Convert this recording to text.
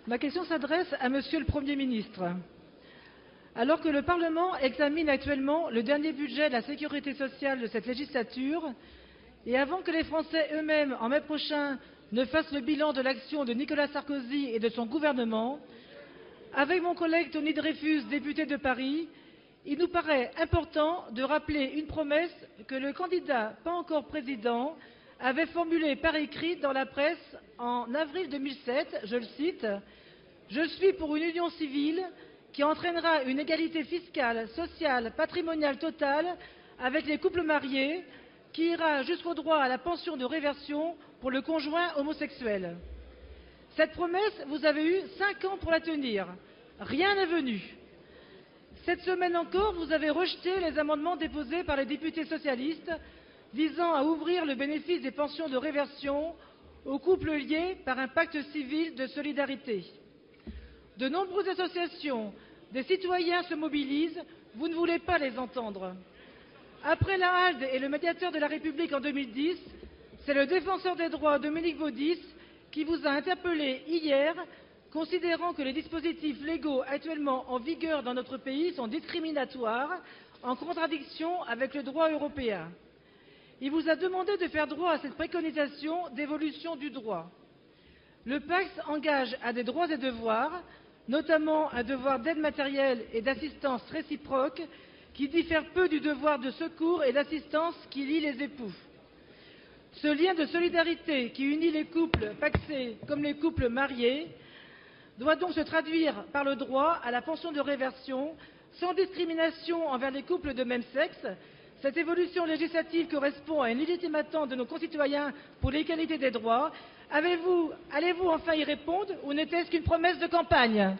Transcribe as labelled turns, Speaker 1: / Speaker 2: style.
Speaker 1: Ma question s'adresse à Monsieur le Premier ministre. Alors que le Parlement examine actuellement le dernier budget de la sécurité sociale de cette législature, et avant que les Français eux-mêmes, en mai prochain, ne fassent le bilan de l'action de Nicolas Sarkozy et de son gouvernement, avec mon collègue Tony Dreyfus, député de Paris, il nous paraît important de rappeler une promesse que le candidat, pas encore président, avait formulée par écrit dans la presse en avril 2007, je le cite, « Je suis pour une union civile qui entraînera une égalité fiscale, sociale, patrimoniale totale avec les couples mariés, qui ira jusqu'au droit à la pension de réversion pour le conjoint homosexuel. » Cette promesse, vous avez eu 5 ans pour la tenir. Rien n'est venu. Cette semaine encore, vous avez rejeté les amendements déposés par les députés socialistes visant à ouvrir le bénéfice des pensions de réversion aux couples liés par un pacte civil de solidarité. De nombreuses associations, des citoyens se mobilisent, vous ne voulez pas les entendre. Après la HALDE et le médiateur de la République en 2010, c'est le défenseur des droits Dominique Baudis qui vous a interpellé hier, considérant que les dispositifs légaux actuellement en vigueur dans notre pays sont discriminatoires, en contradiction avec le droit européen. Il vous a demandé de faire droit à cette préconisation d'évolution du droit. Le pacte engage à des droits et devoirs, notamment un devoir d'aide matérielle et d'assistance réciproque qui diffère peu du devoir de secours et d'assistance qui lie les époux. Ce lien de solidarité qui unit les couples pacsés comme les couples mariés doit donc se traduire par le droit à la pension de réversion sans discrimination envers les couples de même sexe. Cette évolution législative correspond à une légitime attente de nos concitoyens pour l'égalité des droits. Allez-vous enfin y répondre ou n'était-ce qu'une promesse de campagne ?